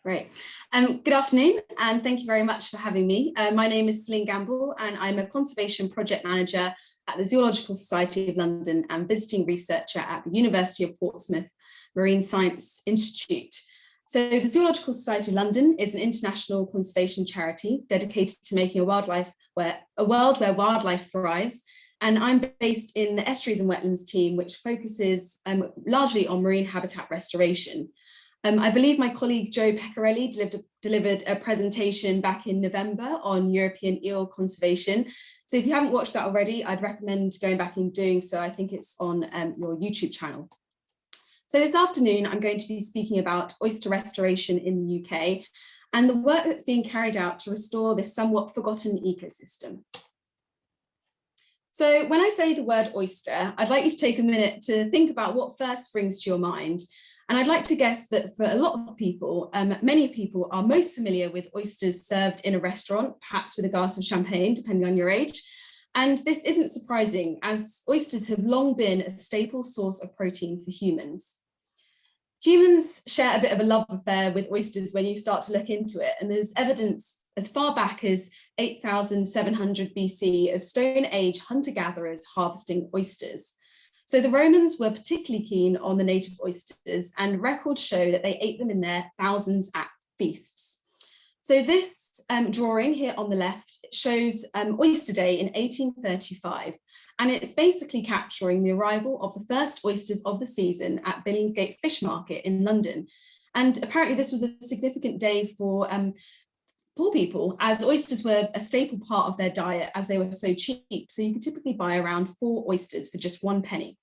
Great. Good afternoon, and thank you very much for having me. My name is Celine and I'm a Conservation Project Manager at the Zoological Society of London and visiting researcher at the University of Portsmouth Marine Science Institute. So the Zoological Society of London is an international conservation charity dedicated to making a world where wildlife thrives. And I'm based in the Estuaries and Wetlands team, which focuses largely on marine habitat restoration. I believe my colleague Joe Pecorelli delivered a presentation back in November on European eel conservation. So if you haven't watched that already, I'd recommend going back and doing so. I think it's on your YouTube channel. So this afternoon, I'm going to be speaking about oyster restoration in the UK and the work that's being carried out to restore this somewhat forgotten ecosystem. So when I say the word oyster, I'd like you to take a minute to think about what first springs to your mind. And I'd like to guess that for a lot of people, many people are most familiar with oysters served in a restaurant, perhaps with a glass of champagne, depending on your age. And this isn't surprising, as oysters have long been a staple source of protein for humans. Humans share a bit of a love affair with oysters when you start to look into it, and there's evidence as far back as 8,700 BC of Stone Age hunter-gatherers harvesting oysters. So the Romans were particularly keen on the native oysters, and records show that they ate them in their thousands at feasts. So this drawing here on the left shows Oyster Day in 1835, and it's basically capturing the arrival of the first oysters of the season at Billingsgate Fish Market in London. And apparently this was a significant day for poor people, as oysters were a staple part of their diet as they were so cheap. So you could typically buy around 4 oysters for just 1 penny.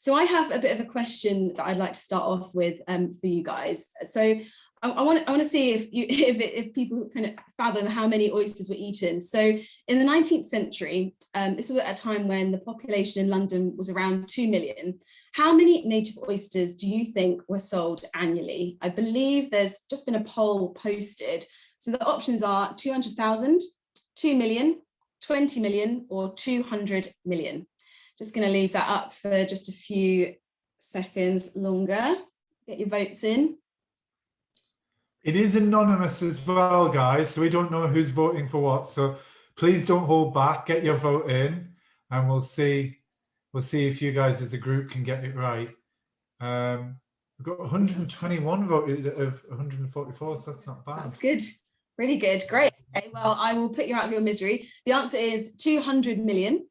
So I have a bit of a question that I'd like to start off with for you guys. So I want to see if people kind of fathom how many oysters were eaten. So in the 19th century, this was at a time when the population in London was around 2 million. How many native oysters do you think were sold annually? I believe there's just been a poll posted. So the options are 200,000, 2 million, 20 million, or 200 million. Just going to leave that up for just a few seconds longer. Get your votes in. It is anonymous as well, guys, so we don't know who's voting for what. So please don't hold back. Get your vote in, and we'll see if you guys as a group can get it right. We've got 121 voted of 144, so that's not bad. That's good. Really good. Great. Okay, well, I will put you out of your misery. The answer is 200 million.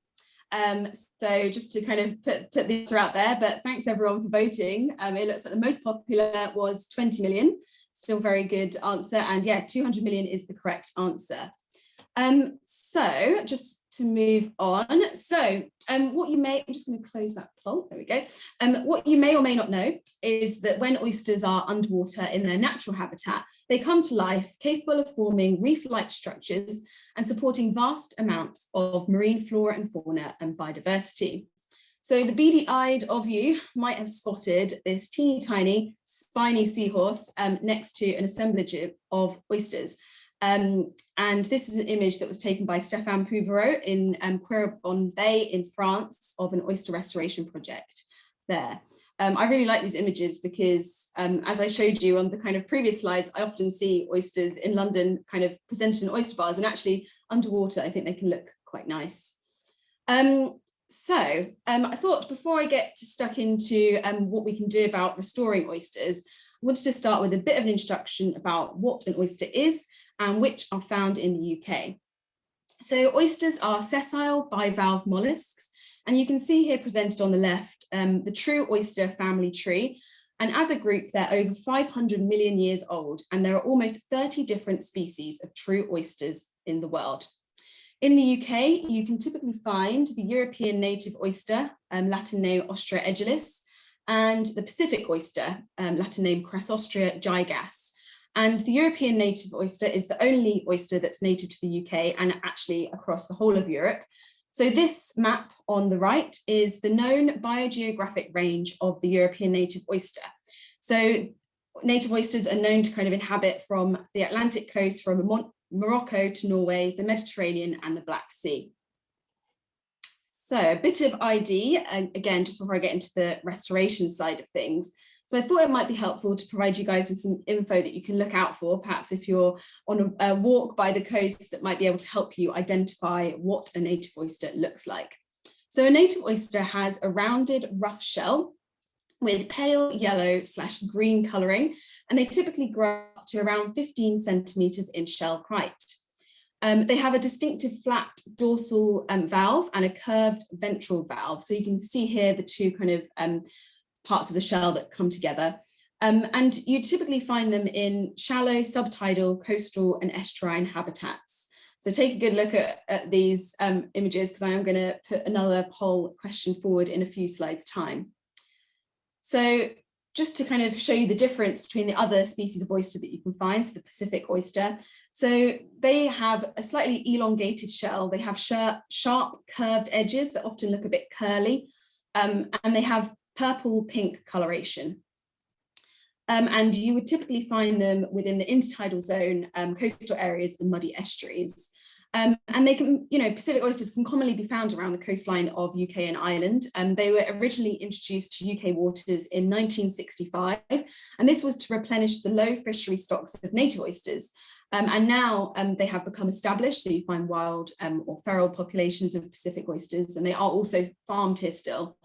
So just to kind of put the answer out there, but thanks everyone for voting. It looks like the most popular was 20 million. Still very good answer. And yeah, 200 million is the correct answer. So just to move on. So what you may, I'm just going to close that poll. There we go. What you may or may not know is that when oysters are underwater in their natural habitat, they come to life capable of forming reef-like structures and supporting vast amounts of marine flora and fauna and biodiversity. So the beady-eyed of you might have spotted this teeny tiny spiny seahorse next to an assemblage of oysters. And this is an image that was taken by Stéphane Pouvereau in Quiberon Bay in France of an oyster restoration project there. I really like these images because, as I showed you on the kind of previous slides, I often see oysters in London kind of presented in oyster bars, and actually underwater, I think they can look quite nice. So I thought before I get stuck into what we can do about restoring oysters, I wanted to start with a bit of an introduction about what an oyster is and which are found in the UK. So oysters are sessile bivalve mollusks, and you can see here presented on the left the true oyster family tree. And as a group, they're over 500 million years old, and there are almost 30 different species of true oysters in the world. In the UK, you can typically find the European native oyster, Latin name Ostra edulis, and the Pacific oyster, Latin name Crassostrea gigas. And the European native oyster is the only oyster that's native to the UK and actually across the whole of Europe. So this map on the right is the known biogeographic range of the European native oyster. So native oysters are known to kind of inhabit from the Atlantic coast, from Morocco to Norway, the Mediterranean and the Black Sea. So a bit of ID, again, just before I get into the restoration side of things. So I thought it might be helpful to provide you guys with some info that you can look out for, perhaps if you're on a walk by the coast, that might be able to help you identify what a native oyster looks like. So a native oyster has a rounded, rough shell with pale yellow/green colouring, and they typically grow up to around 15 centimetres in shell height. They have a distinctive flat dorsal valve and a curved ventral valve. So you can see here the two kind of parts of the shell that come together. And you typically find them in shallow, subtidal, coastal and estuarine habitats. So take a good look at these images, because I am going to put another poll question forward in a few slides' time. So just to kind of show you the difference between the other species of oyster that you can find, so the Pacific oyster. So they have a slightly elongated shell. They have sharp curved edges that often look a bit curly, and they have purple-pink coloration. And you would typically find them within the intertidal zone, coastal areas and muddy estuaries. And they can, Pacific oysters can commonly be found around the coastline of UK and Ireland. They were originally introduced to UK waters in 1965, and this was to replenish the low fishery stocks of native oysters. And now they have become established, so you find wild or feral populations of Pacific oysters, and they are also farmed here still.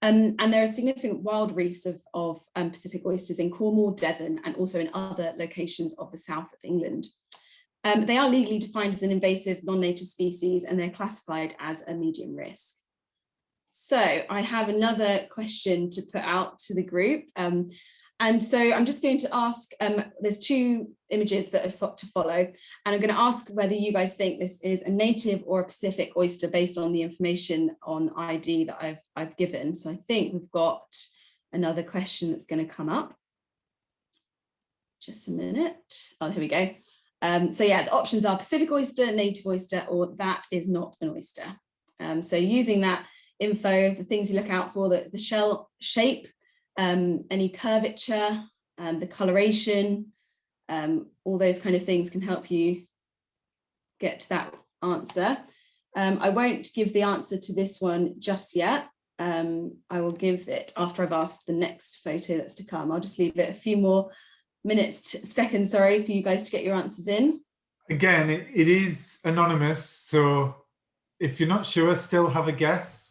And there are significant wild reefs of Pacific oysters in Cornwall, Devon, and also in other locations of the south of England. They are legally defined as an invasive non-native species, and they're classified as a medium risk. So I have another question to put out to the group. And so I'm just going to ask, there's two images that are to follow, and I'm going to ask whether you guys think this is a native or a Pacific oyster based on the information on ID that I've given. So I think we've got another question that's going to come up. Just a minute. Oh, here we go. So yeah, the options are Pacific oyster, native oyster, or that is not an oyster. So using that info, the things you look out for, the shell shape, any curvature, the coloration, all those kind of things can help you get to that answer. I won't give the answer to this one just yet. I will give it after I've asked the next photo that's to come. I'll just leave it a few more seconds, for you guys to get your answers in. Again, it is anonymous, so if you're not sure, still have a guess.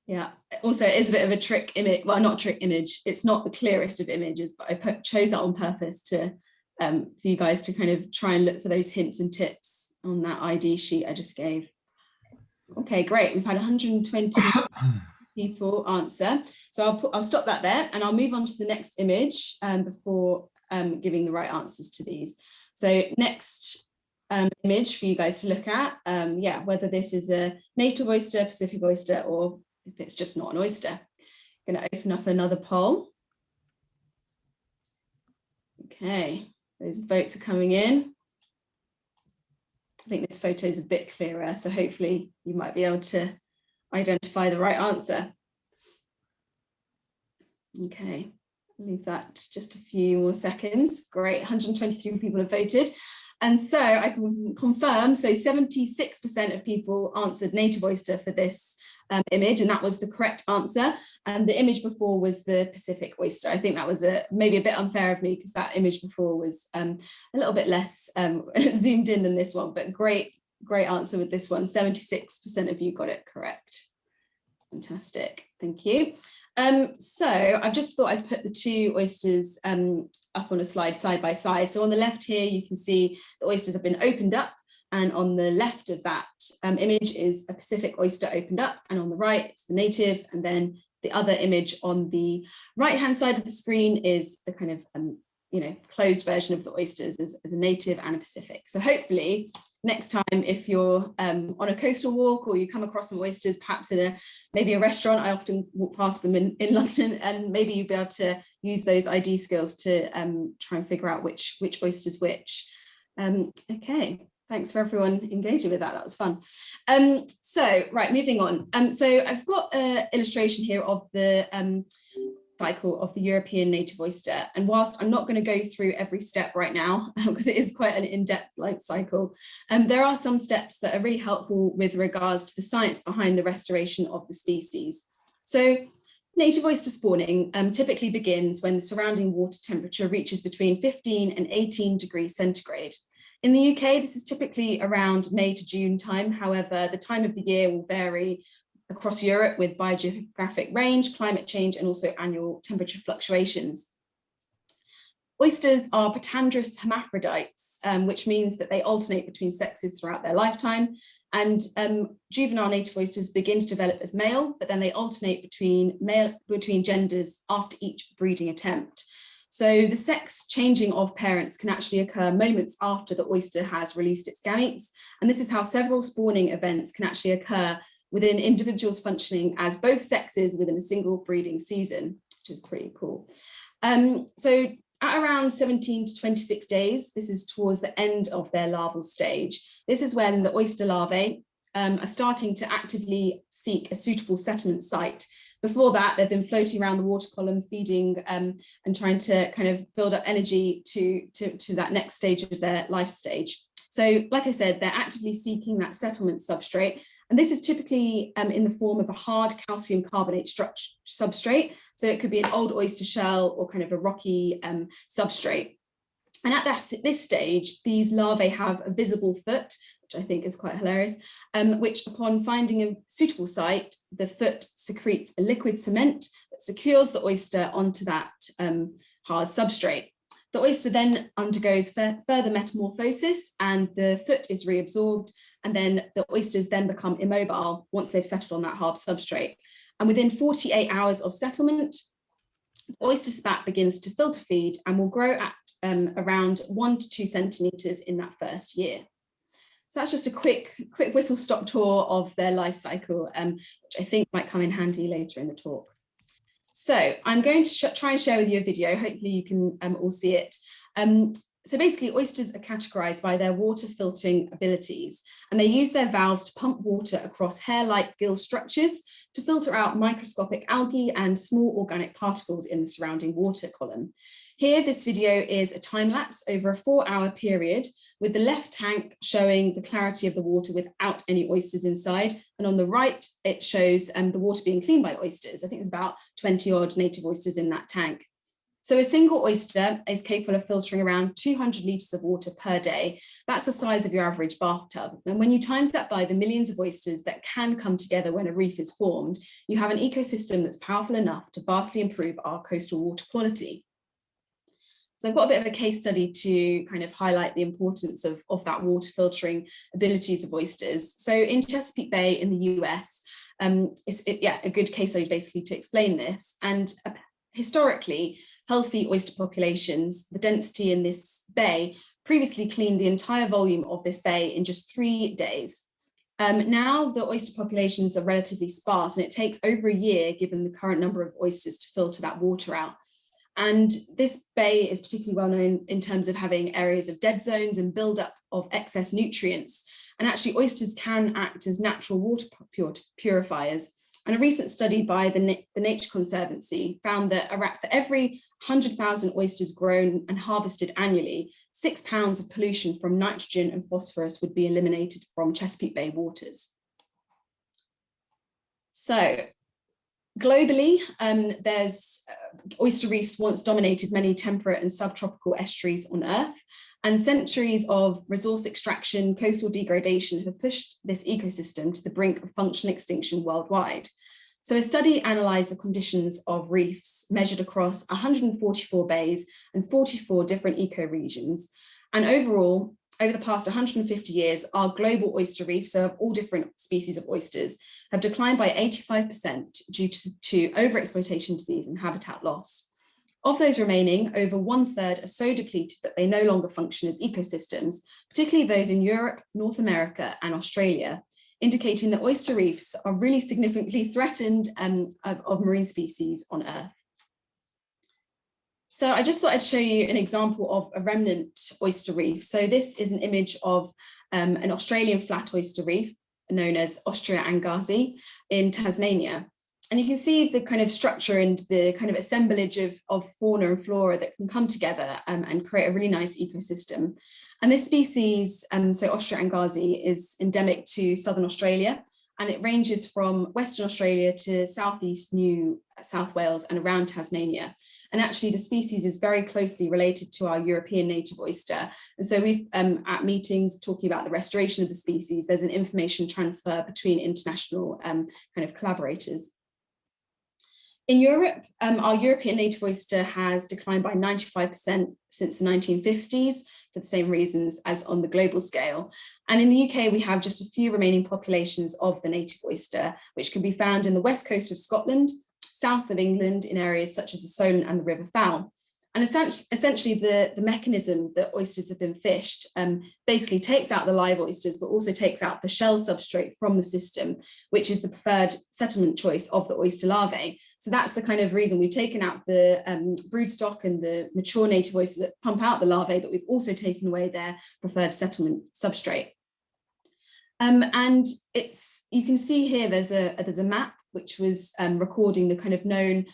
Yeah, also it is a bit of a trick image. Well, not trick image, it's not the clearest of images, but I chose that on purpose to for you guys to kind of try and look for those hints and tips on that ID sheet I just gave. Okay, great. We've had 120 people answer. So I'll stop that there, and I'll move on to the next image before giving the right answers to these. So next image for you guys to look at, yeah, whether this is a native oyster, Pacific oyster, or if it's just not an oyster. I'm going to open up another poll. Okay, those votes are coming in. I think this photo is a bit clearer, so hopefully you might be able to identify the right answer. Okay, leave that just a few more seconds. Great, 123 people have voted. And so I can confirm, so 76% of people answered native oyster for this image, and that was the correct answer. And the image before was the Pacific oyster. I think that was maybe a bit unfair of me, because that image before was a little bit less zoomed in than this one, but great answer with this one. 76% of you got it correct. Fantastic, thank you. So I just thought I'd put the two oysters up on a slide side by side. So on the left here, you can see the oysters have been opened up, and on the left of that image is a Pacific oyster opened up, and on the right it's the native, and then the other image on the right hand side of the screen is the kind of closed version of the oysters as a native and a Pacific. So hopefully next time, if you're on a coastal walk, or you come across some oysters, perhaps in maybe a restaurant, I often walk past them in London, and maybe you'll be able to use those ID skills to try and figure out which oyster's which. Okay, thanks for everyone engaging with that. That was fun. So right, moving on. So I've got an illustration here of the cycle of the European native oyster, and whilst I'm not going to go through every step right now, because it is quite an in-depth life cycle, there are some steps that are really helpful with regards to the science behind the restoration of the species. So Native oyster spawning typically begins when the surrounding water temperature reaches between 15 and 18 degrees centigrade. In the UK, this is typically around May to June time. However, the time of the year will vary across Europe with biogeographic range, climate change, and also annual temperature fluctuations. Oysters are patandrous hermaphrodites, which means that they alternate between sexes throughout their lifetime. And juvenile native oysters begin to develop as male, but then they alternate between genders after each breeding attempt. So the sex changing of parents can actually occur moments after the oyster has released its gametes. And this is how several spawning events can actually occur within individuals functioning as both sexes within a single breeding season, which is pretty cool. So at around 17 to 26 days, this is towards the end of their larval stage. This is when the oyster larvae are starting to actively seek a suitable settlement site. Before that, they've been floating around the water column, feeding and trying to kind of build up energy to that next stage of their life stage. So like I said, they're actively seeking that settlement substrate. And this is typically in the form of a hard calcium carbonate substrate. So it could be an old oyster shell or kind of a rocky substrate. And at this stage, these larvae have a visible foot, which I think is quite hilarious, which upon finding a suitable site, the foot secretes a liquid cement that secures the oyster onto that hard substrate. The oyster then undergoes further metamorphosis and the foot is reabsorbed, and then the oysters then become immobile once they've settled on that hard substrate. And within 48 hours of settlement, the oyster spat begins to filter feed and will grow at around 1 to 2 centimeters in that first year. So that's just a quick whistle-stop tour of their life cycle, which I think might come in handy later in the talk. So I'm going to try and share with you a video. Hopefully you can all see it. So basically, oysters are categorized by their water filtering abilities, and they use their valves to pump water across hair-like gill structures to filter out microscopic algae and small organic particles in the surrounding water column. Here, this video is a time lapse over a 4-hour period, with the left tank showing the clarity of the water without any oysters inside. And on the right, it shows the water being cleaned by oysters. I think there's about 20 odd native oysters in that tank. So a single oyster is capable of filtering around 200 litres of water per day. That's the size of your average bathtub. And when you times that by the millions of oysters that can come together when a reef is formed, you have an ecosystem that's powerful enough to vastly improve our coastal water quality. So I've got a bit of a case study to kind of highlight the importance of that water filtering abilities of oysters. So in Chesapeake Bay in the US, it's a good case study basically to explain this. And historically, healthy oyster populations, the density in this bay previously cleaned the entire volume of this bay in just 3 days. Now the oyster populations are relatively sparse, and it takes over a year, given the current number of oysters, to filter that water out. And this bay is particularly well known in terms of having areas of dead zones and buildup of excess nutrients. And actually, oysters can act as natural water purifiers. And a recent study by the Nature Conservancy found that for every 100,000 oysters grown and harvested annually, 6 pounds of pollution from nitrogen and phosphorus would be eliminated from Chesapeake Bay waters. So globally, there's oyster reefs once dominated many temperate and subtropical estuaries on Earth, and centuries of resource extraction, coastal degradation have pushed this ecosystem to the brink of functional extinction worldwide. So a study analysed the conditions of reefs measured across 144 bays and 44 different ecoregions. And overall, over the past 150 years, our global oyster reefs, so of all different species of oysters, have declined by 85% due to overexploitation disease and habitat loss. Of those remaining, over 1/3 are so depleted that they no longer function as ecosystems, particularly those in Europe, North America, and Australia, indicating that oyster reefs are really significantly threatened of marine species on Earth. So I just thought I'd show you an example of a remnant oyster reef. So this is an image of an Australian flat oyster reef known as Oyster Angazi in Tasmania. And you can see the kind of structure and the kind of assemblage of fauna and flora that can come together and create a really nice ecosystem. And this species, so Oyster Angazi, is endemic to southern Australia, and it ranges from Western Australia to Southeast New South Wales and around Tasmania. And actually the species is very closely related to our European native oyster. And so we've at meetings talking about the restoration of the species, there's an information transfer between international kind of collaborators. In Europe, our European native oyster has declined by 95% since the 1950s for the same reasons as on the global scale. And in the UK, we have just a few remaining populations of the native oyster, which can be found in the west coast of Scotland, south of England in areas such as the Solent and the River Fowl. And essentially the mechanism that oysters have been fished basically takes out the live oysters, but also takes out the shell substrate from the system, which is the preferred settlement choice of the oyster larvae. So that's the kind of reason we've taken out the broodstock and the mature native oysters that pump out the larvae, but we've also taken away their preferred settlement substrate. And you can see here there's a map which was recording the kind of known,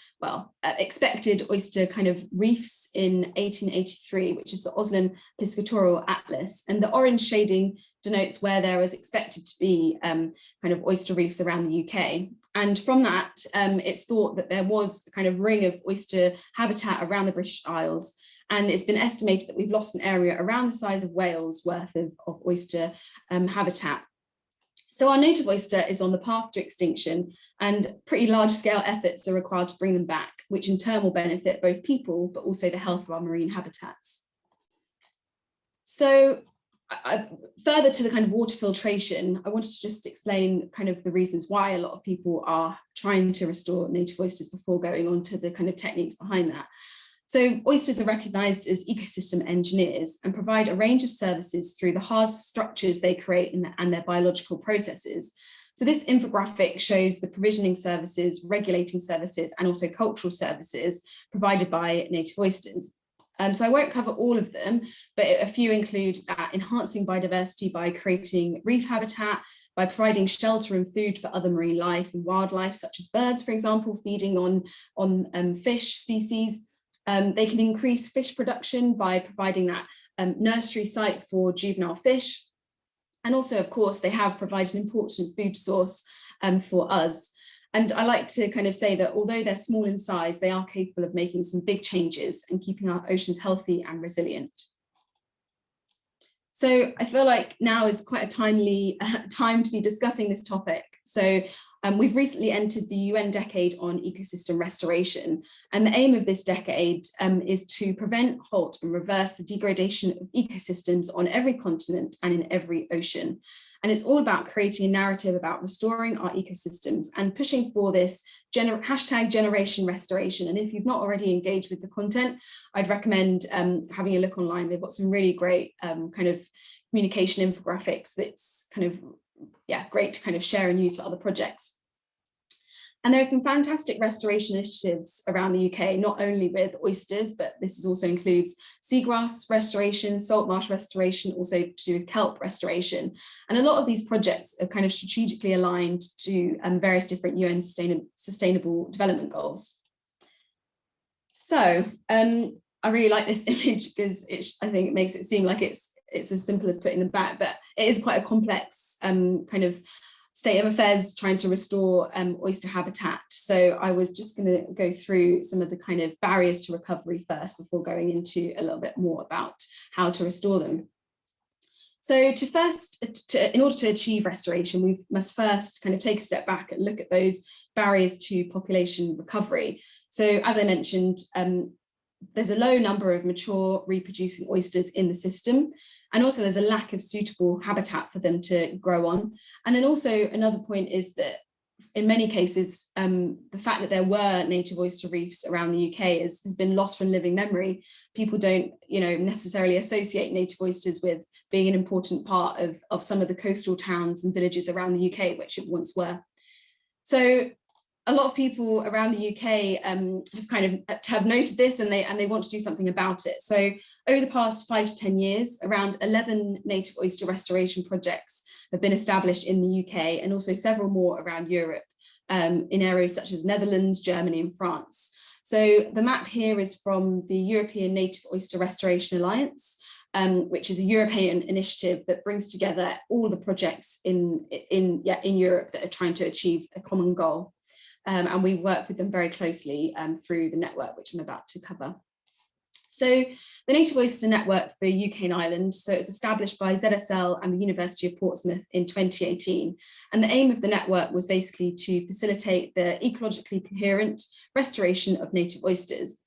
expected oyster kind of reefs in 1883, which is the Osland Piscatorial Atlas. And the orange shading denotes where there was expected to be kind of oyster reefs around the UK. And from that, it's thought that there was a kind of ring of oyster habitat around the British Isles. And it's been estimated that we've lost an area around the size of Wales worth of oyster habitat. So our native oyster is on the path to extinction, and pretty large scale efforts are required to bring them back, which in turn will benefit both people, but also the health of our marine habitats. So further to the kind of water filtration, I wanted to just explain kind of the reasons why a lot of people are trying to restore native oysters before going on to the kind of techniques behind that. So oysters are recognised as ecosystem engineers and provide a range of services through the hard structures they create and their biological processes. So this infographic shows the provisioning services, regulating services, and also cultural services provided by native oysters. So I won't cover all of them, but a few include that enhancing biodiversity by creating reef habitat, by providing shelter and food for other marine life and wildlife, such as birds, for example, feeding on fish species. They can increase fish production by providing that nursery site for juvenile fish. And also, of course, they have provided an important food source for us. And I like to kind of say that although they're small in size, they are capable of making some big changes and keeping our oceans healthy and resilient. So I feel like now is quite a timely time to be discussing this topic. So we've recently entered the UN Decade on Ecosystem Restoration, and the aim of this decade is to prevent, halt and reverse the degradation of ecosystems on every continent and in every ocean. And it's all about creating a narrative about restoring our ecosystems and pushing for this hashtag Generation Restoration. And if you've not already engaged with the content, I'd recommend having a look online. They've got some really great kind of communication infographics that's kind of, great to kind of share and use for other projects. And there are some fantastic restoration initiatives around the UK, not only with oysters, but this also includes seagrass restoration, salt marsh restoration, also to do with kelp restoration. And a lot of these projects are kind of strategically aligned to various different UN sustainable development goals. So I really like this image because I think it makes it seem like it's as simple as putting them back, but it is quite a complex kind of state of affairs trying to restore oyster habitat. So I was just going to go through some of the kind of barriers to recovery first before going into a little bit more about how to restore them. So in order to achieve restoration, we must first kind of take a step back and look at those barriers to population recovery. So as I mentioned, there's a low number of mature reproducing oysters in the system. And also there's a lack of suitable habitat for them to grow on. And then also another point is that in many cases, the fact that there were native oyster reefs around the UK has been lost from living memory. People don't, necessarily associate native oysters with being an important part of some of the coastal towns and villages around the UK, which it once were. So a lot of people around the UK have noted this and they want to do something about it. So over the past 5 to 10 years, around 11 native oyster restoration projects have been established in the UK and also several more around Europe in areas such as Netherlands, Germany and France. So the map here is from the European Native Oyster Restoration Alliance. which is a European initiative that brings together all the projects in Europe that are trying to achieve a common goal. And we work with them very closely through the network, which I'm about to cover. So the Native Oyster Network for UK and Ireland, so it was established by ZSL and the University of Portsmouth in 2018. And the aim of the network was basically to facilitate the ecologically coherent restoration of native oysters.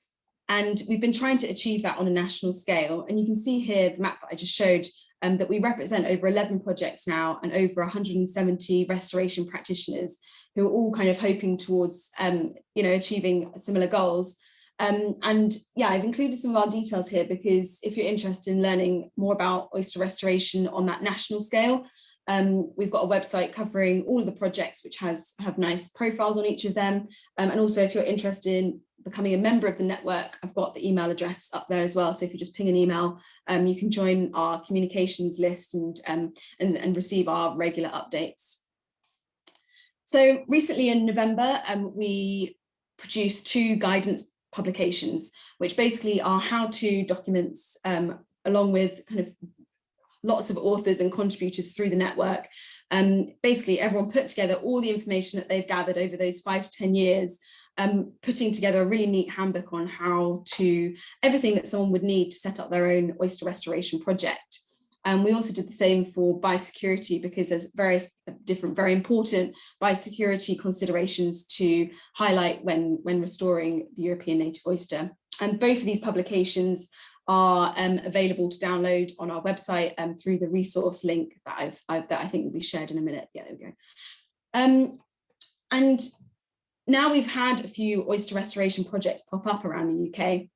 And we've been trying to achieve that on a national scale. And you can see here the map that I just showed, that we represent over 11 projects now and over 170 restoration practitioners who are all kind of hoping towards achieving similar goals. And yeah, I've included some of our details here because if you're interested in learning more about oyster restoration on that national scale, we've got a website covering all of the projects which have nice profiles on each of them. And also if you're interested in becoming a member of the network, I've got the email address up there as well. So if you just ping an email, you can join our communications list and receive our regular updates. So recently in November, we produced 2 guidance publications, which basically are how-to documents, along with kind of lots of authors and contributors through the network. Basically, everyone put together all the information that they've gathered over those 5 to 10 years, putting together a really neat handbook on everything that someone would need to set up their own oyster restoration project. And we also did the same for biosecurity because there's various different, very important biosecurity considerations to highlight when restoring the European native oyster. And both of these publications are available to download on our website through the resource link that I think will be shared in a minute. Yeah, there we go. And now we've had a few oyster restoration projects pop up around the UK.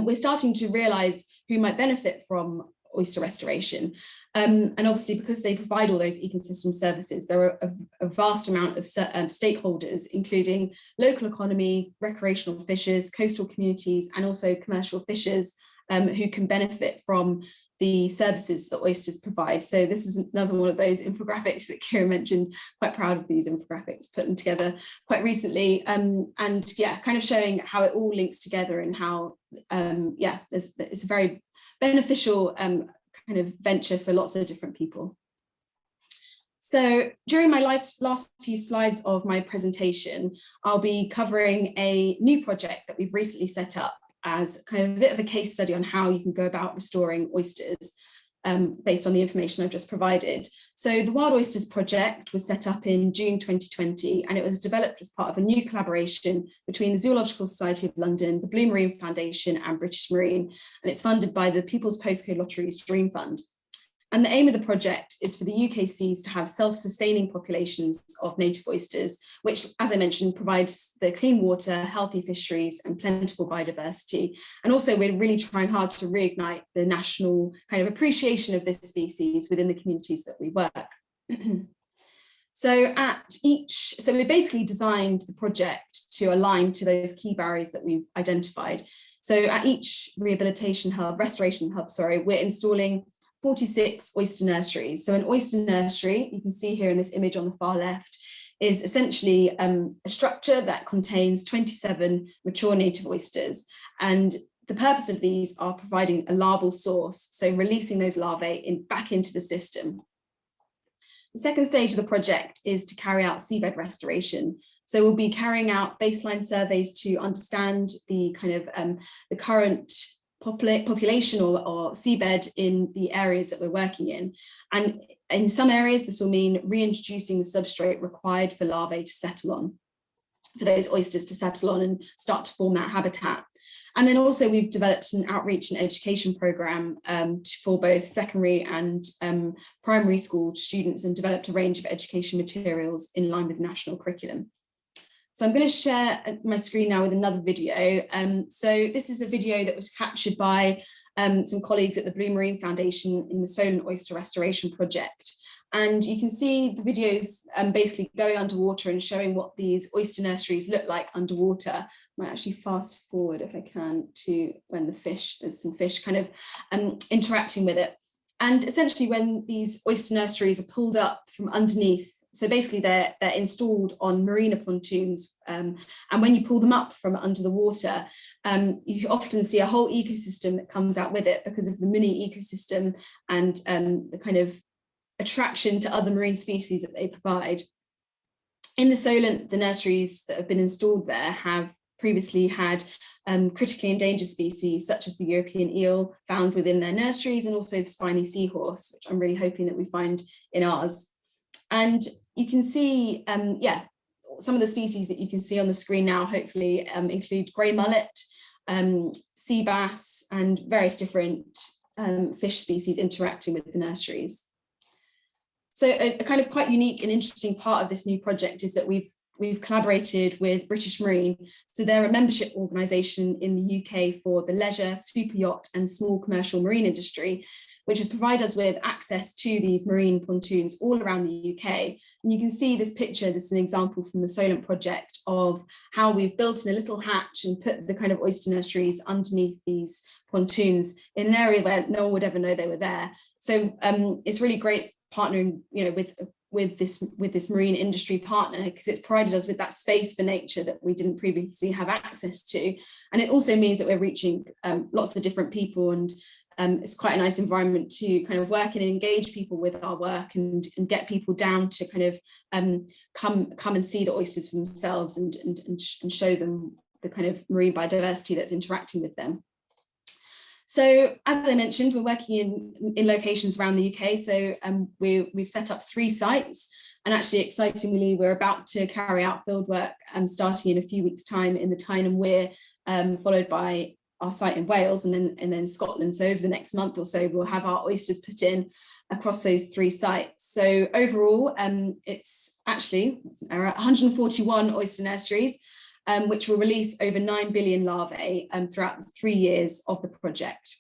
We're starting to realise who might benefit from oyster restoration. And obviously, because they provide all those ecosystem services, there are a vast amount of stakeholders, including local economy, recreational fishers, coastal communities, and also commercial fishers who can benefit from the services that oysters provide. So this is another one of those infographics that Kira mentioned. Quite proud of these infographics, put them together quite recently. And yeah, kind of showing how it all links together and how, it's a very beneficial kind of venture for lots of different people. So during my last few slides of my presentation, I'll be covering a new project that we've recently set up as kind of a bit of a case study on how you can go about restoring oysters based on the information I've just provided. So the Wild Oysters project was set up in June 2020, and it was developed as part of a new collaboration between the Zoological Society of London, the Blue Marine Foundation and British Marine, and it's funded by the People's Postcode Lottery's Dream Fund. And the aim of the project is for the UK seas to have self-sustaining populations of native oysters, which, as I mentioned, provides the clean water, healthy fisheries and plentiful biodiversity. And also we're really trying hard to reignite the national kind of appreciation of this species within the communities that we work. So we basically designed the project to align to those key barriers that we've identified. So at each restoration hub, we're installing 46 oyster nurseries. So an oyster nursery, you can see here in this image on the far left, is essentially a structure that contains 27 mature native oysters. And the purpose of these are providing a larval source, so releasing those larvae back into the system. The second stage of the project is to carry out seabed restoration. So we'll be carrying out baseline surveys to understand the kind of the current population or seabed in the areas that we're working in. And in some areas, this will mean reintroducing the substrate required for larvae to settle on, for those oysters to settle on and start to form that habitat. And then also we've developed an outreach and education program for both secondary and primary school students and developed a range of education materials in line with the national curriculum. So I'm going to share my screen now with another video. So this is a video that was captured by some colleagues at the Blue Marine Foundation in the Celine Oyster Restoration project. And you can see the videos basically going underwater and showing what these oyster nurseries look like underwater. I might actually fast forward if I can to when there's some fish kind of interacting with it. And essentially when these oyster nurseries are pulled up from underneath, so basically they're installed on marina pontoons, and when you pull them up from under the water, you often see a whole ecosystem that comes out with it because of the mini ecosystem and the kind of attraction to other marine species that they provide. In the Solent, the nurseries that have been installed there have previously had critically endangered species such as the European eel found within their nurseries, and also the spiny seahorse, which I'm really hoping that we find in ours. And you can see, some of the species that you can see on the screen now hopefully include grey mullet, sea bass, and various different fish species interacting with the nurseries. So a kind of quite unique and interesting part of this new project is that we've collaborated with British Marine. So they're a membership organisation in the UK for the leisure, super yacht and small commercial marine industry, which has provided us with access to these marine pontoons all around the UK. And you can see this picture, this is an example from the Solent project of how we've built in a little hatch and put the kind of oyster nurseries underneath these pontoons in an area where no one would ever know they were there. So it's really great partnering, with this marine industry partner, because it's provided us with that space for nature that we didn't previously have access to. And it also means that we're reaching lots of different people, and it's quite a nice environment to kind of work in and engage people with our work and get people down to kind of come and see the oysters for themselves and show them the kind of marine biodiversity that's interacting with them. So as I mentioned, we're working in locations around the UK. So we've set up 3 sites, and actually excitingly, we're about to carry out field work starting in a few weeks' time in the Tyne and Wear, followed by our site in Wales and then Scotland. So over the next month or so, we'll have our oysters put in across those 3 sites. So overall, it's actually 141 oyster nurseries, which will release over 9 billion larvae throughout the 3 years of the project.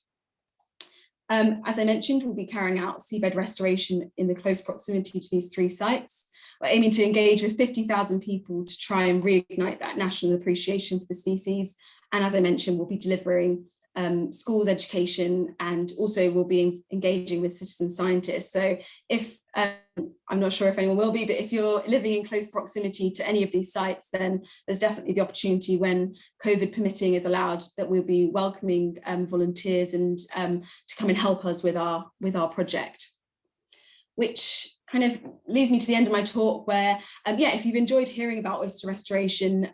As I mentioned, we'll be carrying out seabed restoration in the close proximity to these 3 sites. We're aiming to engage with 50,000 people to try and reignite that national appreciation for the species. And as I mentioned, we'll be delivering schools education, and also we'll be engaging with citizen scientists. So if I'm not sure if anyone will be, but if you're living in close proximity to any of these sites, then there's definitely the opportunity, when COVID permitting is allowed, that we'll be welcoming volunteers and to come and help us with our project. Which kind of leads me to the end of my talk, where if you've enjoyed hearing about oyster restoration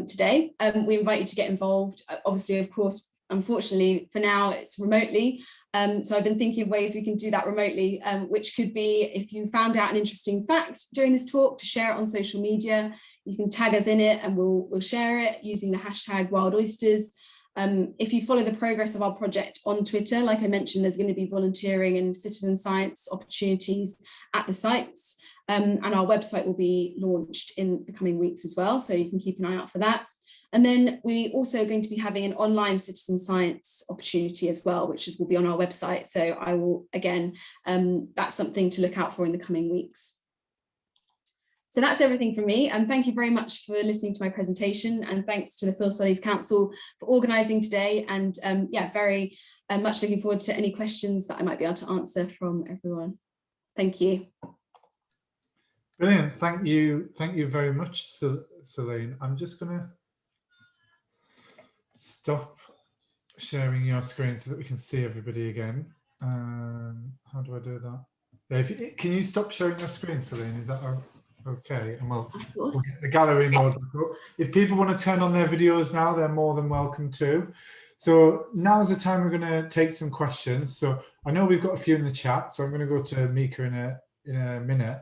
today, we invite you to get involved. Obviously, of course, unfortunately for now it's remotely, so I've been thinking of ways we can do that remotely, which could be, if you found out an interesting fact during this talk, to share it on social media. You can tag us in it and we'll share it using the hashtag Wild Oysters. If you follow the progress of our project on Twitter, like I mentioned, there's going to be volunteering and citizen science opportunities at the sites, and our website will be launched in the coming weeks as well, so you can keep an eye out for that. And then we're also going to be having an online citizen science opportunity as well, which will be on our website. So I will, again, that's something to look out for in the coming weeks. So that's everything from me, and thank you very much for listening to my presentation, and thanks to the Field Studies Council for organising today, and very much looking forward to any questions that I might be able to answer from everyone. Thank you. Brilliant, thank you very much, Celine. I'm just going to stop sharing your screen so that we can see everybody again. How do I do that? Can you stop sharing your screen, Celine? Is that okay? And we'll get the gallery mode. If people want to turn on their videos now, they're more than welcome to. So now's the time we're going to take some questions. So I know we've got a few in the chat, so I'm going to go to Mika in a minute.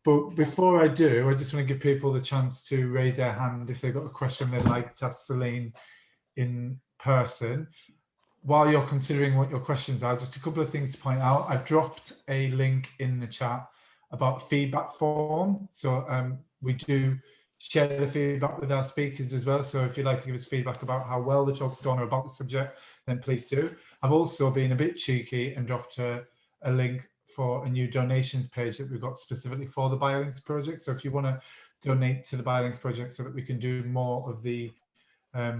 But before I do, I just want to give people the chance to raise their hand if they've got a question they'd like to ask Celine in person. While you're considering what your questions are, just a couple of things to point out. I've dropped a link in the chat about feedback form. So we do share the feedback with our speakers as well. So if you'd like to give us feedback about how well the talk's gone or about the subject, then please do. I've also been a bit cheeky and dropped a link for a new donations page that we've got specifically for the Biolinks project. So if you want to donate to the Biolinks project so that we can do more of the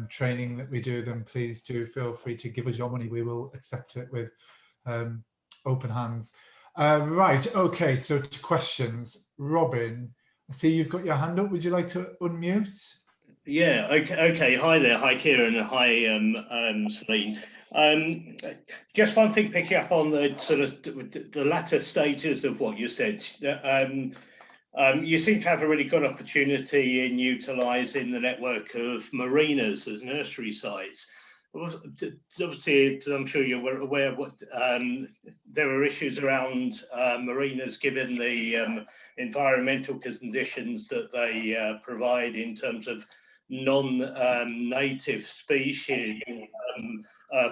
training that we do, then please do feel free to give us your money. We will accept it with open hands. Right, okay, so to questions. Robin, I see you've got your hand up. Would you like to unmute? Yeah, okay. Hi there. Hi, Kieran. Hi, Celine. Just one thing, picking up on the sort of the latter stages of what you said. You seem to have a really good opportunity in utilising the network of marinas as nursery sites. Obviously, I'm sure you're aware of what there are issues around marinas given the environmental conditions that they provide in terms of non-native species,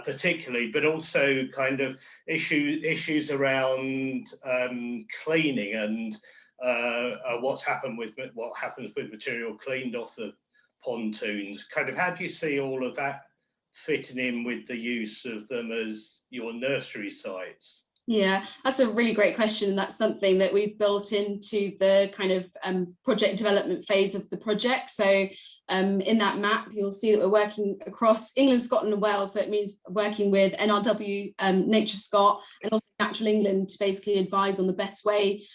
particularly, but also kind of issues around cleaning and what happens with material cleaned off the pontoons. Kind of, how do you see all of that fitting in with the use of them as your nursery sites? Yeah, that's a really great question. That's something that we've built into the kind of project development phase of the project. So in that map, you'll see that we're working across England, Scotland and Wales. So it means working with NRW, Nature Scot and also Natural England to basically advise on the best way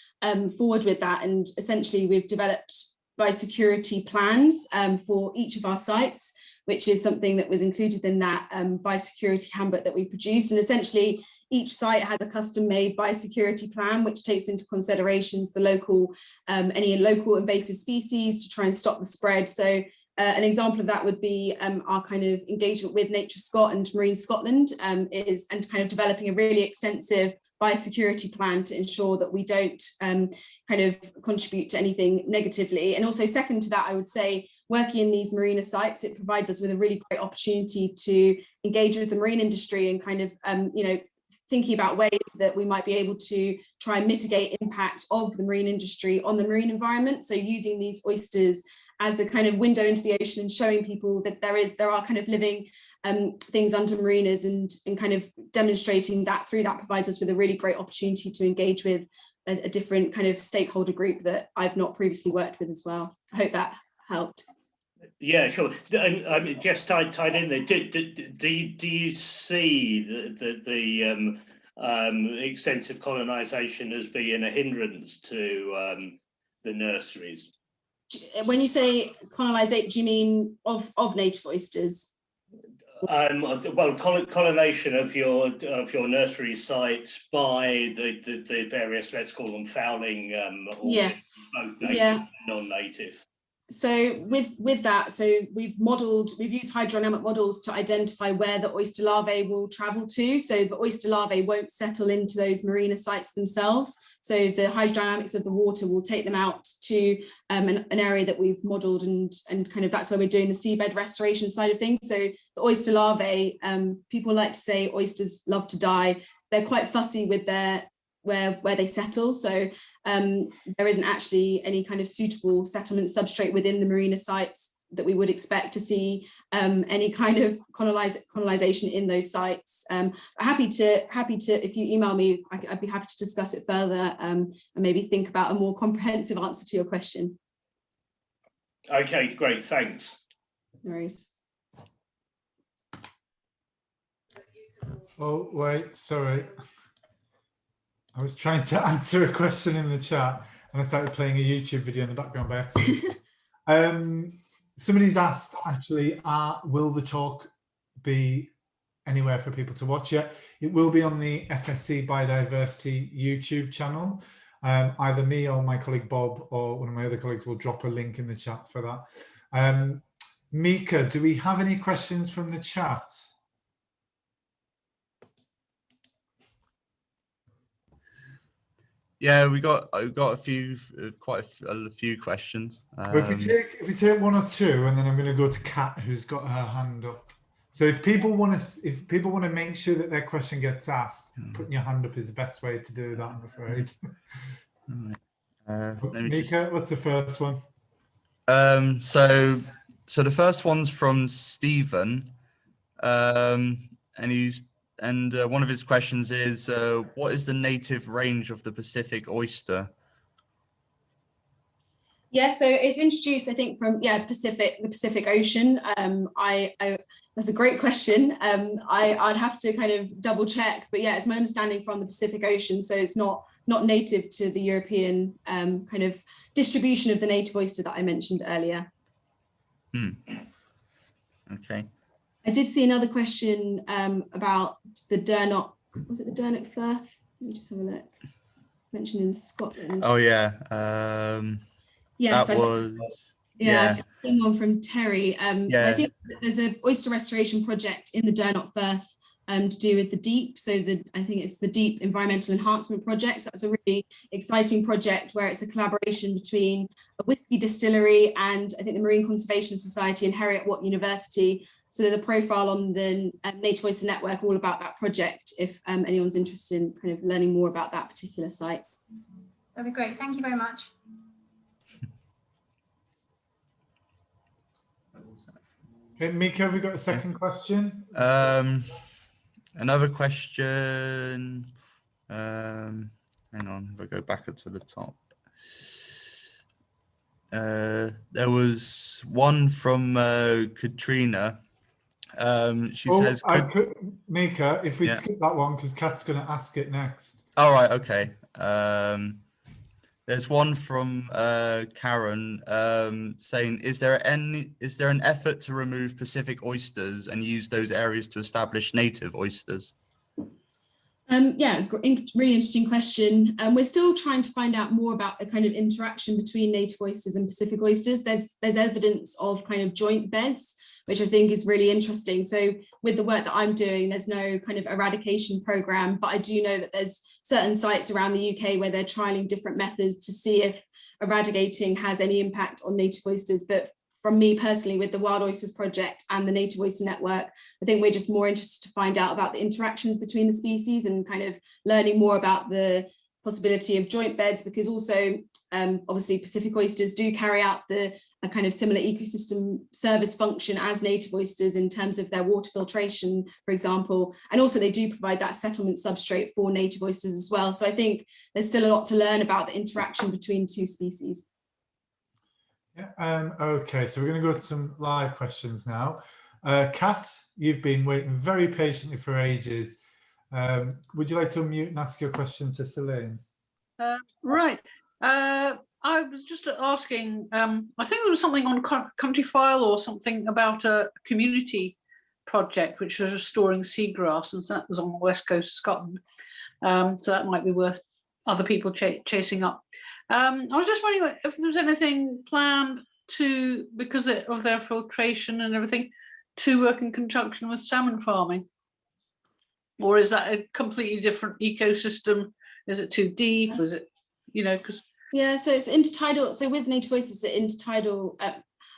forward with that. And essentially we've developed biosecurity plans for each of our sites, which is something that was included in that biosecurity handbook that we produced. And essentially each site has a custom-made biosecurity plan, which takes into considerations the local, any local invasive species to try and stop the spread. So an example of that would be our kind of engagement with Nature Scot and Marine Scotland and kind of developing a really extensive biosecurity plan to ensure that we don't kind of contribute to anything negatively. And also second to that, I would say working in these marina sites, it provides us with a really great opportunity to engage with the marine industry and kind of, you know, thinking about ways that we might be able to try and mitigate impact of the marine industry on the marine environment. So using these oysters as a kind of window into the ocean and showing people that there are kind of living things under marinas and kind of demonstrating that through that provides us with a really great opportunity to engage with a different kind of stakeholder group that I've not previously worked with as well. I hope that helped. Yeah, sure. I mean, just tied in there. Do you see the extensive colonisation as being a hindrance to the nurseries? When you say colonisate, do you mean of native oysters? Well, colonization of your nursery sites by the various, let's call them fouling, yeah, both native yeah, and non-native. So with that, so we've used hydrodynamic models to identify where the oyster larvae will travel to. So the oyster larvae won't settle into those marina sites themselves. So the hydrodynamics of the water will take them out to an area that we've modeled and kind of that's where we're doing the seabed restoration side of things. So the oyster larvae, people like to say oysters love to die. They're quite fussy with their where they settle. So there isn't actually any kind of suitable settlement substrate within the marina sites that we would expect to see any kind of colonization in those sites. Happy to, if you email me, I'd be happy to discuss it further and maybe think about a more comprehensive answer to your question. Okay, great, thanks. No worries. Oh, wait, sorry. I was trying to answer a question in the chat and I started playing a YouTube video in the background by accident. Somebody's asked, actually, will the talk be anywhere for people to watch it? It will be on the FSC Biodiversity YouTube channel. Either me or my colleague Bob or one of my other colleagues will drop a link in the chat for that. Mika, do we have any questions from the chat? Yeah, we got a few, quite a few questions. If we take one or two, and then I'm going to go to Kat, who's got her hand up. So if people want to make sure that their question gets asked, putting your hand up is the best way to do that, I'm afraid. Mika, what's the first one? So the first one's from Stephen, and one of his questions is, what is the native range of the Pacific oyster? Yeah, so it's introduced, I think, from the Pacific Ocean. That's a great question. I'd have to kind of double check, but yeah, it's my understanding from the Pacific Ocean, so it's not not native to the European kind of distribution of the native oyster that I mentioned earlier. Okay. I did see another question about the Durnock, was it the Durnock Firth? Let me just have a look. Mentioned in Scotland. Oh yeah. Yes, that was yeah. I've seen one from Terry. So I think there's an oyster restoration project in the Durnock Firth to do with the deep. So I think it's the Deep Environmental Enhancement Project. So that's a really exciting project where it's a collaboration between a whiskey distillery and I think the Marine Conservation Society and Heriot-Watt University. So there's a profile on the Native Oyster Network all about that project if anyone's interested in kind of learning more about that particular site. That'd be great. Thank you very much. Okay, Mika, have we got a second question? Another question. Hang on, if I go back up to the top. There was one from Katrina. She says, Mika, if we skip that one, because Kat's going to ask it next. All right, okay. There's one from Karen saying, is there an effort to remove Pacific oysters and use those areas to establish native oysters? Yeah, really interesting question. We're still trying to find out more about the kind of interaction between native oysters and Pacific oysters. There's evidence of kind of joint beds, which I think is really interesting. So with the work that I'm doing, there's no kind of eradication program, but I do know that there's certain sites around the UK where they're trialing different methods to see if eradicating has any impact on native oysters. But from me personally, with the Wild Oysters Project and the Native Oyster Network, I think we're just more interested to find out about the interactions between the species and kind of learning more about the possibility of joint beds, because also obviously Pacific oysters do carry out a kind of similar ecosystem service function as native oysters in terms of their water filtration, for example, and also they do provide that settlement substrate for native oysters as well. So I think there's still a lot to learn about the interaction between two species. Yeah, okay, so we're going to go to some live questions now. Kat, you've been waiting very patiently for ages. Would you like to unmute and ask your question to Celine? Right. I was just asking, I think there was something on Country File or something about a community project which was restoring seagrass, and so that was on the west coast of Scotland. So that might be worth other people chasing up. I was just wondering if there was anything planned to, because of their filtration and everything, to work in conjunction with salmon farming, or is that a completely different ecosystem? Is it too deep? Was it, you know, because yeah, so it's intertidal. So with native oysters, it's intertidal.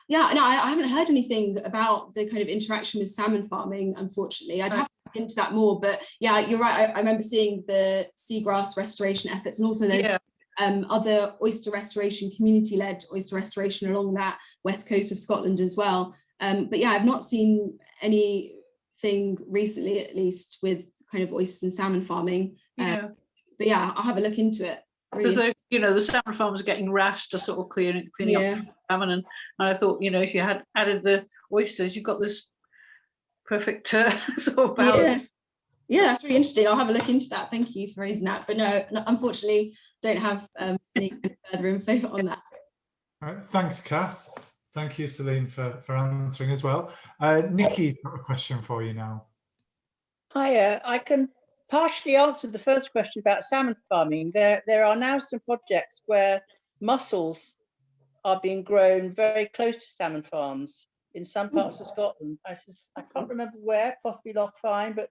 Yeah, no, I haven't heard anything about the kind of interaction with salmon farming, unfortunately. I'd have to look into that more, but yeah, you're right. I remember seeing the seagrass restoration efforts, and also there's other oyster restoration, community-led oyster restoration along that west coast of Scotland as well. But yeah, I've not seen anything recently, at least, with kind of oysters and salmon farming. But yeah, I'll have a look into it. Because the salmon farmers are getting rash to sort of cleaning up salmon, and I thought, if you had added the oysters, you've got this perfect sort of balance. Yeah, that's really interesting. I'll have a look into that. Thank you for raising that. But no, unfortunately, don't have any further info on that. All right, thanks, Kath. Thank you, Celine, for answering as well. Nikki's got a question for you now. Hiya, I can partially answer the first question about salmon farming. There are now some projects where mussels are being grown very close to salmon farms in some parts of Scotland. I can't remember where, possibly Loch Fyne, but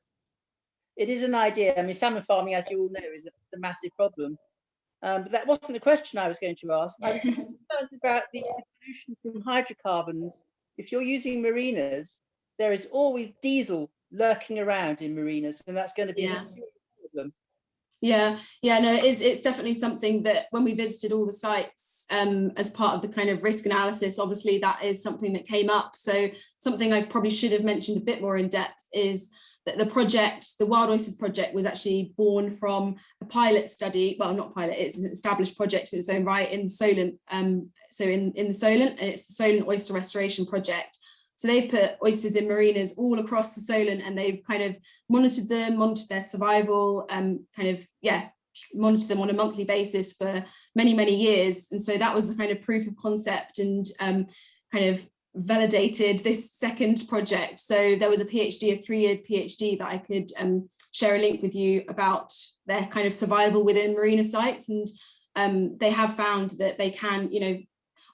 it is an idea. I mean, salmon farming, as you all know, is a massive problem. But that wasn't the question I was going to ask. I was concerned about the pollution from hydrocarbons. If you're using marinas, there is always diesel lurking around in marinas, and that's going to be a serious problem. No, it's definitely something that when we visited all the sites as part of the kind of risk analysis, obviously that is something that came up. So something I probably should have mentioned a bit more in depth is that the Wild Oysters project was actually born from a pilot study. Well, not pilot, it's an established project in its own right in the Solent. So in the Solent, and it's the Solent Oyster Restoration Project. So they put oysters in marinas all across the Solent, and they've kind of monitored them, monitored their survival, monitor them on a monthly basis for many, many years. And so that was the kind of proof of concept and kind of validated this second project. So there was a PhD, a 3-year PhD that I could share a link with you about their kind of survival within marina sites. And they have found that they can,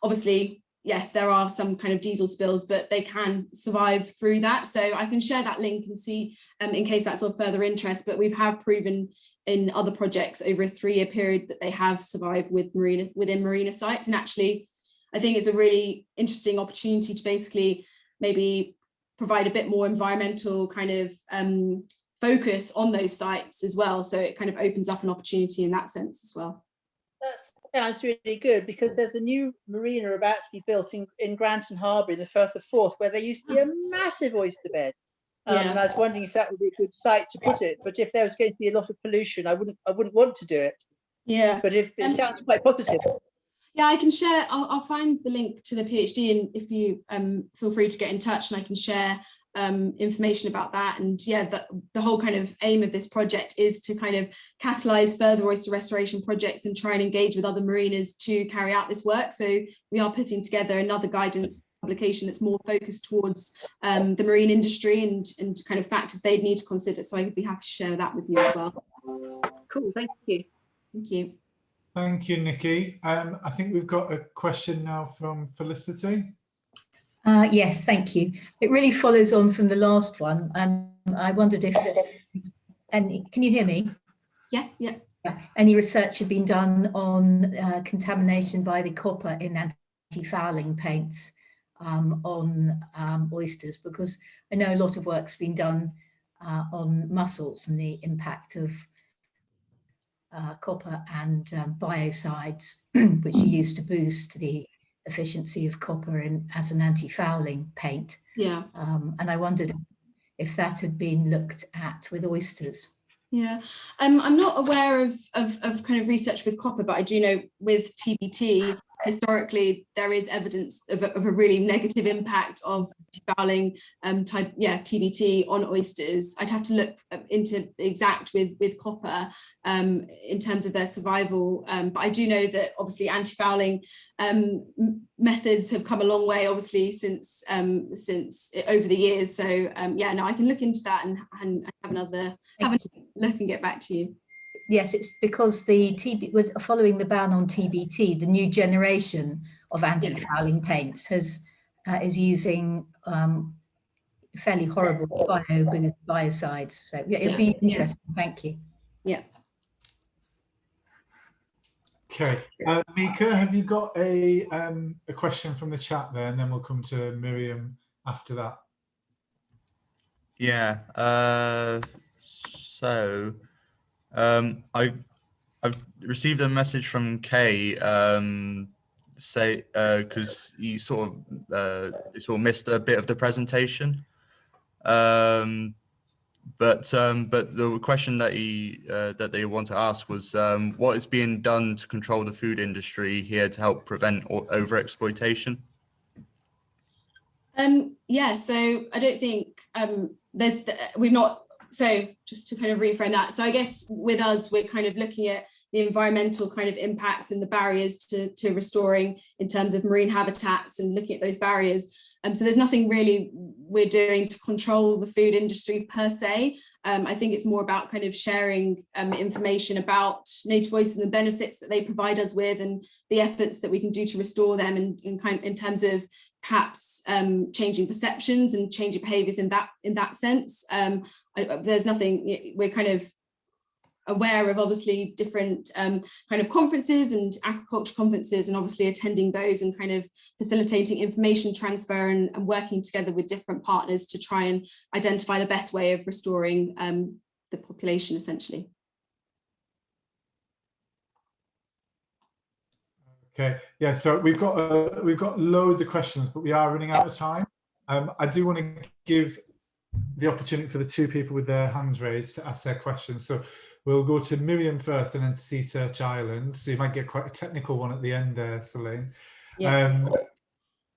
obviously, yes, there are some kind of diesel spills, but they can survive through that. So I can share that link and see in case that's of further interest, but we have proven in other projects over a 3-year period that they have survived within marina sites. And actually, I think it's a really interesting opportunity to basically maybe provide a bit more environmental kind of focus on those sites as well. So it kind of opens up an opportunity in that sense as well. That sounds really good, because there's a new marina about to be built in Granton Harbour in the Firth of Forth, where there used to be a massive oyster bed. And I was wondering if that would be a good site to put it. But if there was going to be a lot of pollution, I wouldn't want to do it. Yeah. But if it sounds quite positive. Yeah, I can share. I'll find the link to the PhD, and if you feel free to get in touch, and I can share information about that. And yeah, the whole kind of aim of this project is to kind of catalyse further oyster restoration projects and try and engage with other marinas to carry out this work. So we are putting together another guidance publication that's more focused towards the marine industry and kind of factors they'd need to consider. So I'd be happy to share that with you as well. Cool, thank you. Thank you. Thank you, Nikki. I think we've got a question now from Felicity. Yes, thank you. It really follows on from the last one. I wondered if, and can you hear me? Yeah. Any research had been done on contamination by the copper in anti-fouling paints on oysters, because I know a lot of work's been done on mussels and the impact of copper and biocides, which are used to boost the efficiency of copper as an anti-fouling paint. Yeah. And I wondered if that had been looked at with oysters. Yeah, I'm not aware of kind of research with copper, but I do know with TBT, historically, there is evidence of a really negative impact of fouling TBT on oysters. I'd have to look into the exact with copper in terms of their survival. But I do know that obviously anti-fouling methods have come a long way, obviously, since over the years. So yeah, no, I can look into that and have a look and get back to you. Yes, it's because following the ban on TBT, the new generation of anti-fouling paints is using fairly horrible biocides. So yeah, it'd be interesting. Thank you. Yeah. Okay, Mika, have you got a question from the chat there, and then we'll come to Miriam after that. Yeah. So I've received a message from Kay say because he sort of missed a bit of the presentation. But the question that they want to ask was what is being done to control the food industry here to help prevent overexploitation? Yeah, so I don't think we've not. So just to kind of reframe that. So I guess with us, we're kind of looking at the environmental kind of impacts and the barriers to restoring in terms of marine habitats and looking at those barriers. So there's nothing really we're doing to control the food industry per se. I think it's more about kind of sharing information about native oysters and the benefits that they provide us with and the efforts that we can do to restore them in terms of perhaps changing perceptions and changing behaviours in that sense. There's nothing we're kind of aware of, obviously different kind of conferences and aquaculture conferences, and obviously attending those and kind of facilitating information transfer and working together with different partners to try and identify the best way of restoring the population essentially. Okay, yeah, so we've got loads of questions, but we are running out of time. I do want to give the opportunity for the two people with their hands raised to ask their questions. So we'll go to Miriam first and then to Sea Search Island. So you might get quite a technical one at the end there, Celine. Yeah.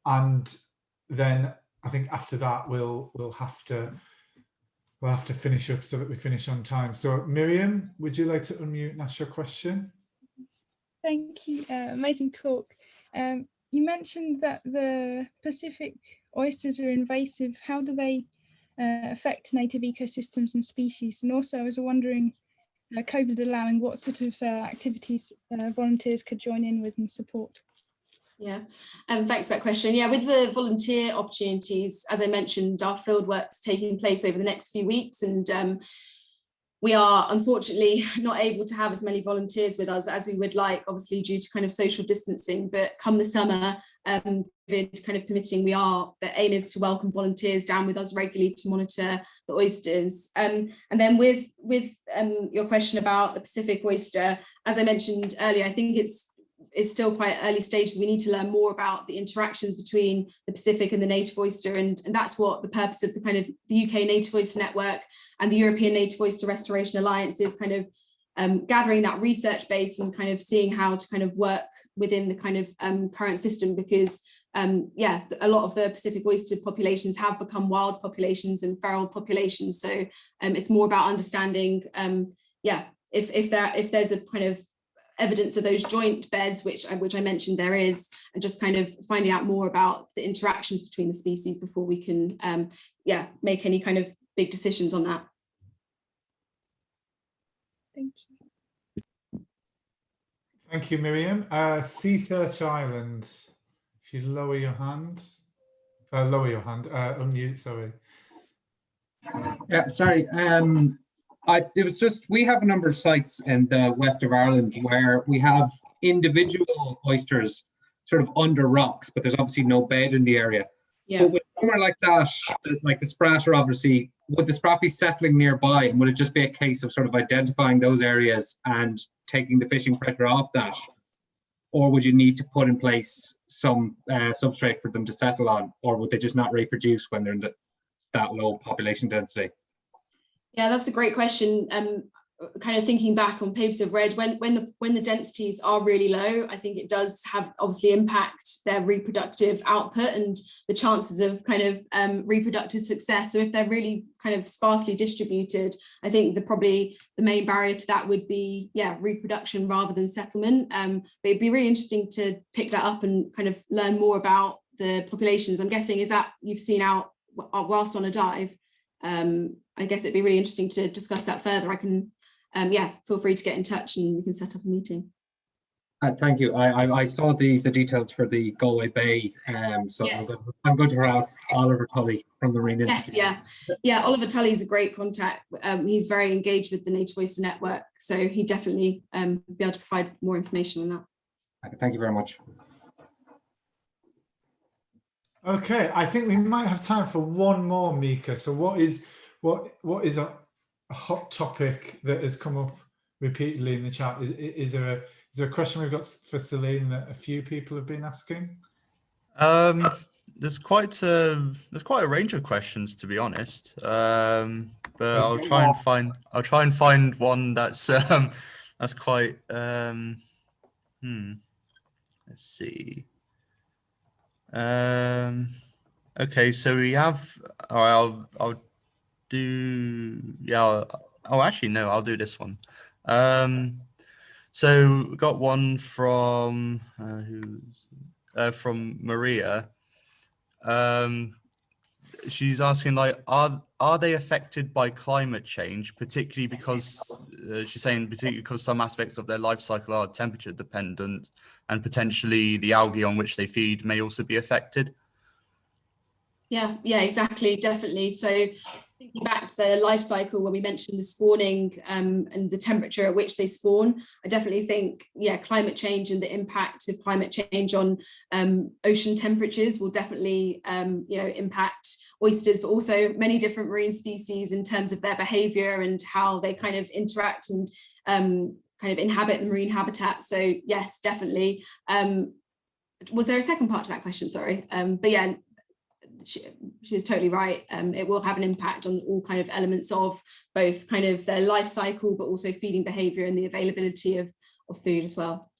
And then I think after that we'll have to we'll have to finish up so that we finish on time. So Miriam, would you like to unmute and ask your question? Thank you. Amazing talk. You mentioned that the Pacific oysters are invasive. How do they affect native ecosystems and species? And also I was wondering, COVID allowing, what sort of activities volunteers could join in with and support? Yeah, thanks for that question. Yeah, with the volunteer opportunities, as I mentioned, our field work's taking place over the next few weeks, and we are unfortunately not able to have as many volunteers with us as we would like, obviously due to kind of social distancing. But come the summer, COVID kind of permitting, the aim is to welcome volunteers down with us regularly to monitor the oysters. And then with your question about the Pacific oyster, as I mentioned earlier, I think it's still quite early stages. We need to learn more about the interactions between the Pacific and the native oyster, and that's what the purpose of the kind of the UK Native Oyster Network and the European Native Oyster Restoration Alliance is, kind of gathering that research base and kind of seeing how to kind of work within the kind of current system, because yeah, a lot of the Pacific oyster populations have become wild populations and feral populations. So it's more about understanding, yeah, if there's a kind of evidence of those joint beds, which I mentioned there is, and just kind of finding out more about the interactions between the species before we can yeah, make any kind of big decisions on that. Thank you. Thank you, Miriam. Sea Search Island, if you lower your hand, unmute, sorry. Yeah, sorry. It was just, we have a number of sites in the west of Ireland where we have individual oysters sort of under rocks, but there's obviously no bed in the area. Yeah. But with somewhere like that, like the Sprat, are obviously, would the Sprat be settling nearby, and would it just be a case of sort of identifying those areas and taking the fishing pressure off that? Or would you need to put in place some substrate for them to settle on, or would they just not reproduce when they're in that low population density? Yeah, that's a great question. Kind of thinking back on papers I've read, when the densities are really low, I think it does have obviously impact their reproductive output and the chances of kind of reproductive success. So if they're really kind of sparsely distributed, I think probably the main barrier to that would be, yeah, reproduction rather than settlement. But it'd be really interesting to pick that up and kind of learn more about the populations. I'm guessing, is that you've seen out whilst on a dive? I guess it'd be really interesting to discuss that further. I can, yeah, feel free to get in touch and we can set up a meeting. Thank you. I saw the details for the Galway Bay, so yes. I'm going to harass Oliver Tully from the Marine Institute. Yes, yeah, Oliver Tully is a great contact. He's very engaged with the Native Oyster Network, so he definitely be able to provide more information on that. Thank you very much. Okay, I think we might have time for one more, Mika. So what is a hot topic that has come up repeatedly in the chat? Is there a question we've got for Celine that a few people have been asking? There's quite a range of questions, to be honest. But I'll try and find one that's quite let's see. Okay, so we have, all right, I'll do, yeah, actually no, I'll do this one. So we got one from from Maria. She's asking, like, are they affected by climate change, particularly because she's saying particularly because some aspects of their life cycle are temperature dependent, and potentially the algae on which they feed may also be affected? Yeah, exactly, definitely. So thinking back to the life cycle when we mentioned the spawning and the temperature at which they spawn, I definitely think, yeah, climate change and the impact of climate change on ocean temperatures will definitely, impact oysters, but also many different marine species in terms of their behavior and how they kind of interact and kind of inhabit the marine habitat. So yes, definitely. Was there a second part to that question? Sorry. But yeah, she was totally right. It will have an impact on all kind of elements of both kind of their life cycle, but also feeding behavior and the availability of food as well.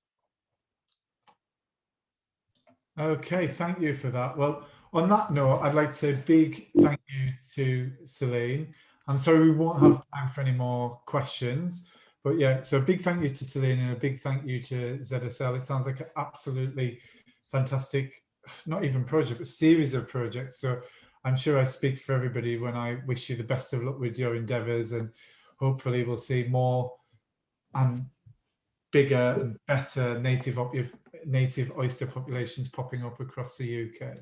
Okay, thank you for that. Well, on that note, I'd like to say a big thank you to Celine. I'm sorry we won't have time for any more questions. But yeah, so a big thank you to Celine and a big thank you to ZSL. It sounds like an absolutely fantastic, not even project, but series of projects. So I'm sure I speak for everybody when I wish you the best of luck with your endeavours, and hopefully we'll see more and bigger and better native oyster populations popping up across the UK.